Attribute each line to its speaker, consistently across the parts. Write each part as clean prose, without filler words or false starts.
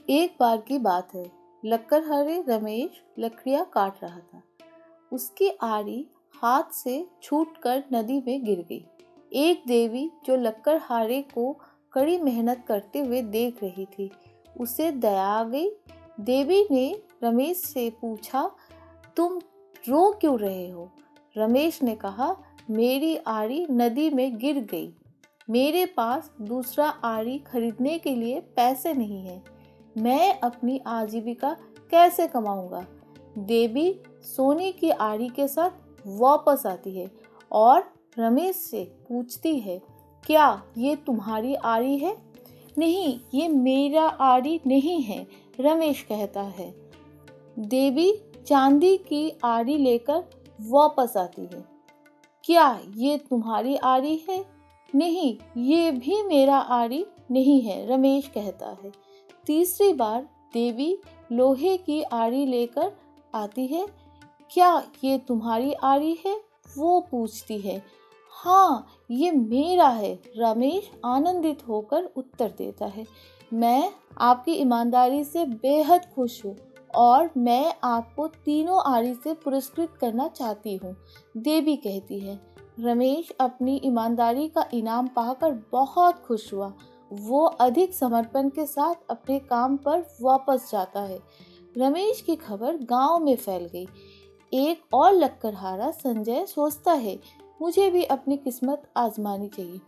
Speaker 1: एक बार की बात है, लक्कड़हारे रमेश लकड़ियां काट रहा था। उसकी आरी हाथ से छूटकर नदी में गिर गई। एक देवी जो लक्कड़हारे को कड़ी मेहनत करते हुए देख रही थी, उसे दया आ गई। देवी ने रमेश से पूछा, तुम रो क्यों रहे हो? रमेश ने कहा, मेरी आरी नदी में गिर गई। मेरे पास दूसरा आरी खरीदने के लिए पैसे नहीं है। मैं अपनी आजीविका कैसे कमाऊंगा? देवी सोने की आरी के साथ वापस आती है और रमेश से पूछती है, क्या ये तुम्हारी आरी है? नहीं, ये मेरा आरी नहीं है, रमेश कहता है। देवी चांदी की आरी लेकर वापस आती है। क्या ये तुम्हारी आरी है? नहीं, ये भी मेरा आरी नहीं है, रमेश कहता है। तीसरी बार देवी लोहे की आरी लेकर आती है। क्या ये तुम्हारी आरी है? वो पूछती है। हाँ, ये मेरा है, रमेश आनंदित होकर उत्तर देता है। मैं आपकी ईमानदारी से बेहद खुश हूँ और मैं आपको तीनों आरी से पुरस्कृत करना चाहती हूँ, देवी कहती है। रमेश अपनी ईमानदारी का इनाम पाकर बहुत खुश हुआ। वो अधिक समर्पण के साथ अपने काम पर वापस जाता है। रमेश की खबर गांव में फैल गई। एक और लक्कड़हारा संजय सोचता है, मुझे भी अपनी किस्मत आजमानी चाहिए।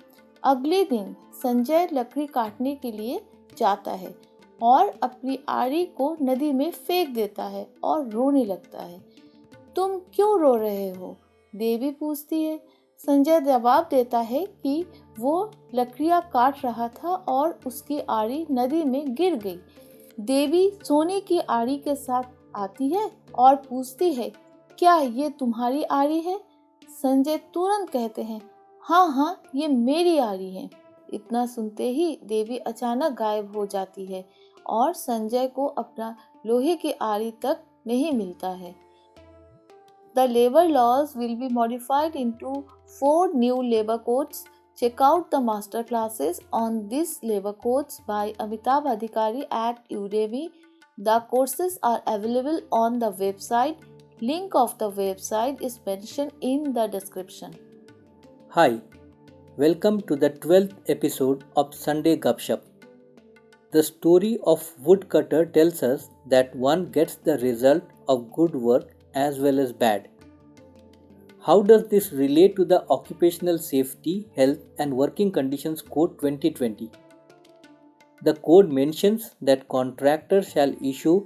Speaker 1: अगले दिन संजय लकड़ी काटने के लिए जाता है और अपनी आरी को नदी में फेंक देता है और रोने लगता है। तुम क्यों रो रहे हो? देवी पूछती है। संजय जवाब देता है कि वो लकड़ियां काट रहा था और उसकी आरी नदी में गिर गई। देवी सोने की आरी के साथ आती है और पूछती है, क्या ये तुम्हारी आरी है? संजय तुरंत कहते हैं, हाँ हाँ, ये मेरी आरी है। इतना सुनते ही देवी अचानक गायब हो जाती है और संजय को अपना लोहे की आरी तक नहीं मिलता है। The labor laws will be modified into 4 new labor codes. Check out the master classes on these labor codes by Amitabh Adhikari at Udemy. The courses are available on the website. Link of the website is mentioned in the description.
Speaker 2: Hi, welcome to the 12th episode of Sunday Gupshup. The story of woodcutter tells us that one gets the result of good work as well as bad. How does this relate to the Occupational Safety, Health and Working Conditions Code 2020? The code mentions that contractor shall issue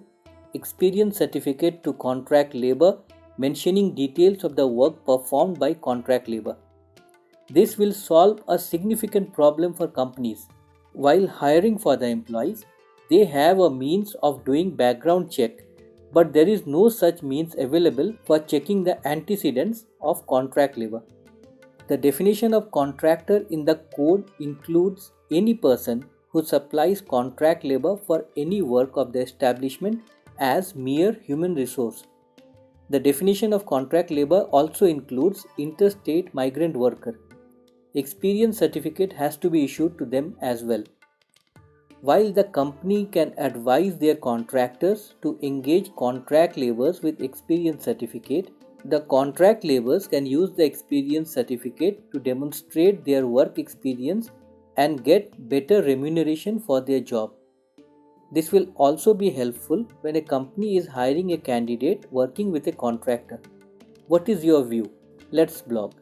Speaker 2: experience certificate to contract labor mentioning details of the work performed by contract labor. This will solve a significant problem for companies. While hiring for the employees, they have a means of doing background check, but there is no such means available for checking the antecedents of contract labor. The definition of contractor in the code includes any person who supplies contract labor for any work of the establishment as mere human resource. The definition of contract labor also includes interstate migrant worker. Experience certificate has to be issued to them as well. While the company can advise their contractors to engage contract laborers with experience certificate, the contract laborers can use the experience certificate to demonstrate their work experience and get better remuneration for their job. This will also be helpful when a company is hiring a candidate working with a contractor. What is your view? Let's blog.